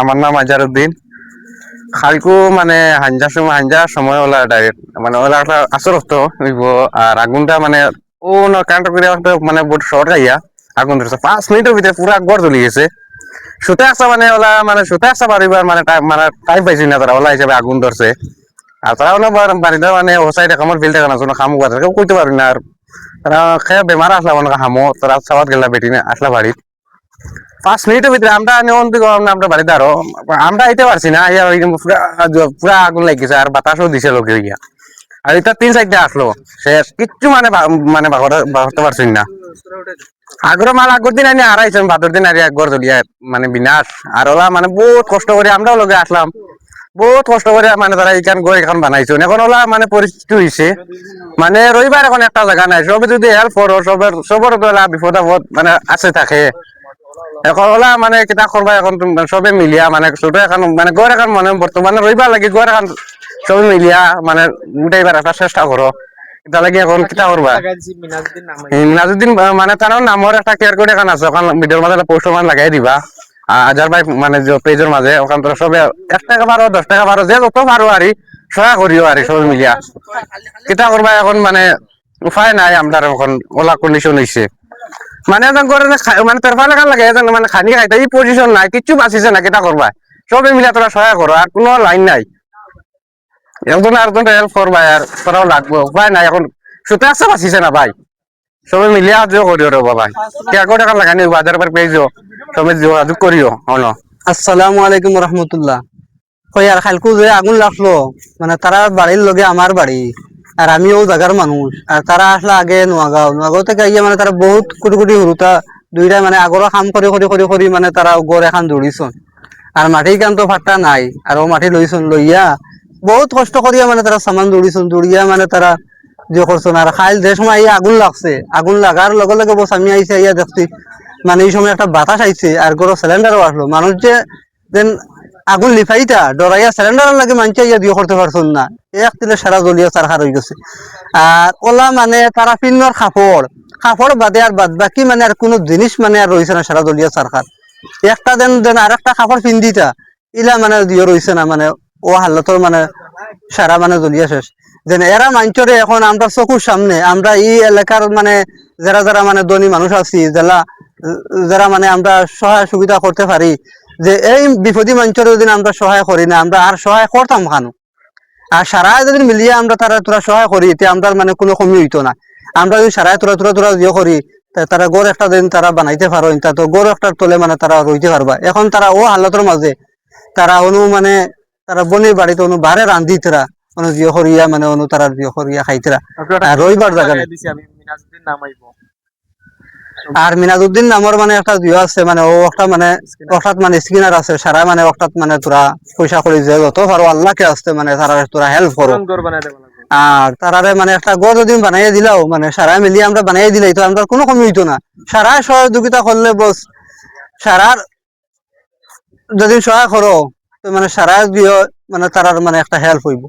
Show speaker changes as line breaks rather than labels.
আমার নাম আজারউদ্দিন। খালকু মানে হাঞ্জার সময় ওলা ডাইরেক্ট মানে ওলা একটা আসরক্ত হইব। আর আগুনটা মানে ও কারেন্ট করে একটা মানে বহুত শর্ট গাইয়া আগুন ধরছে 5 মিনিটের ভিতরে পুরা গড় জ্বলি গেছে। সুতে আসা মানে ওলা মানে সুতে আসা পারিবার মানে মানে টাইম পাইছি না তারা ওলা হিসাবে আগুন ধরছে। আর তারা বাড়িতে মানে ও সাইডে কামর ফিল থাকে না খামু কথা কেউ কইতে পারি না। আর তারা খেয়ে বেমার আসলা মানে হামো তারা সাবাত গেলা বেটি না আসলা বাড়ি 5 মিনিটের ভিতরে আমরা নিয়ন দিকে আমরা বাড়িতে আরো আমরা আইতে পারছি না পুরা পুরা আগুন লাগিয়েছে আর বাতাসও দিছে লোকে হইয়া। আর এটা 3-4টা আসলো শেষ কিচ্ছু মানে মানে বাড়তে পারছি না। আগের মাল আগের দিন আনি হারাইছেন ভাদর দিন আরি একবার জ্বলিয়া মানে বিনাশ। আর ওলা মানে বহুত কষ্ট করে আমরাও লগে আসলাম, বহুত কষ্ট করে মানে তারা এইখান গড় এখন বানাইছে। এখন ওলা মানে পরিস্থিতি হয়েছে মানে রবিবার এখন একটা জায়গা নাই, সবে যদি হেল্প করো সবর বিপদ আপদ মানে আছে থাকে। এখন ওলা মানে কিতা করবা এখন সবে মিলিয়া মানে ছোট এখন মানে গড় এখন মানে বর্তমানে রবিবার লাগে গড় এখন সবে মিলিয়া মানে উঠাইবার একটা চেষ্টা করো। এটা লাগে এখন কিতা করবা। নাজুদ্দিন মানে তার নামর একটা কেয়ার কোড এখন আছে, ওখান ভিডিওর মাঝে পোস্টার মান লাগাই দিবা আজার ভাই মানে পেজের মাঝে। ওখান তোরা সবে 1 টাকা পারো 10 টাকা পারো যে যত পারো আর সহায় করিও আর সবে মিলিয়া কিতা করবা। এখন মানে উপায় নাই আমরা এখন ওলা কন্ডিশন হয়েছে মানে করে মানে তেরফা লেখা লাগে মানে খানি খাইতে এই পজিশন নাই, কিচ্ছু বাঁচিছে না। কিতা করবা সবে মিলিয়া তোরা সহায় করো, আর কোনো লাইন নাই। একজন আরেকজন হেল্প করবা আর তোরাও লাগবে, উপায় নাই। এখন সুতে আসা বাঁচিছে না ভাই, সবে মিলিয়া সাহায্য করিও রে ভাই। কেয়ার টাকা লাগানি বাজার পর পেয়েছো সবে যোগাযোগ করিও হন।
আসসালামু আলাইকুম রহমতুল্লাহ। কই আর খালকু যে আগুন লাগলো মানে তারা বাড়ির লগে আমার বাড়ি, আর আমিও জায়গার মানুষ। আর তারা আসলে আগে নোয়াগাঁও থেকে আইয়া মানে তারা বহুত কোটি কোটি হুরুতা দুইটা মানে আগর কাম করে করে করে করে মানে তারা গড় এখন দৌড়িছন। আর মাটি কান তো ফাটা নাই, আর ও মাটি লইছন লইয়া বহুত কষ্ট করিয়া মানে তারা সামান দৌড়িছন দৌড়িয়া মানে তারা যে করছেন। আর খাইল যে সময় আইয়া আগুন লাগছে, আগুন লাগার লগে লগে বস আমি আইসে আইয়া দেখছি মানে এই সময় একটা বাতাস আইছে আর গরো সিলিন্ডারও আসলো। মানুষ যে দেন আগুন লিফাইতা ডরাইয়া সিলিন্ডার লাগে মানছে ইয়া দিয়ে করতে পারছেন না, এক তিলে সারা জ্বলিয়া চারখার হয়ে গেছে। আর ওলা মানে তারা পিন্নর কাপড় বাদে আর বাদ বাকি মানে আর কোনো জিনিস মানে আর রয়েছে না সারা জ্বলিয়া চারখার। একটা দেন দেন আর একটা কাপড় পিন্দিতা ইলা মানে দিয়ে রয়েছে না, মানে ও হালতর মানে সারা মানে জ্বলিয়া শেষ। যেন এরা মাঞ্চরে এখন আমরা চকুর সামনে আমরা এই এলাকার মানে যারা যারা মানে ধনী মানুষ আছি যারা মানে আমরা সহায় সুবিধা করতে পারি, যে এই বিপদী মঞ্চরে যদি আমরা সহায় করি না আমরা আর সহায় করতাম খানো। আর সারায় যদি মিলিয়ে আমরা তারা তোরা সহায় করি তে আমরা মানে কোনো কমি হইতো না। আমরা যদি সারায় তোরা তোরা তোরা ইয়ে করি তারা গড় একটা দিন তারা বানাইতে পারো, তা তো গড় একটার তলে মানে তারা রইতে পারবা। এখন তারা ও হালতের মাঝে তারা অনু মানে তারা বনির বাড়িতে অনু বারে রান্ধি তারা অনু জিও করিয়া মানে অনু তারা জিও করিয়া খাইতরা। আর রবিবার জায়গা আর মিনাজউদ্দিন নামর মানে একটা জিও আছে, মানে ও একটা মানে অর্থাৎ মানে স্কিনার আছে সারা মানে অর্থাৎ মানে তোরা পয়সা করি যে যত পারো আল্লাহকে আসতে মানে তারা তোরা হেল্প করো। আর তারারে মানে একটা গড় যদি বানাইয়ে দিলাও মানে সারা মিলিয়ে আমরা বানাইয়ে দিলাই তো আমরা কোনো কমি হইতো না। সারা সহযোগিতা করলে বস সারার যদি সহায় করো তো মানে সারা দিও মানে তারার মানে একটা হেল্প হইব।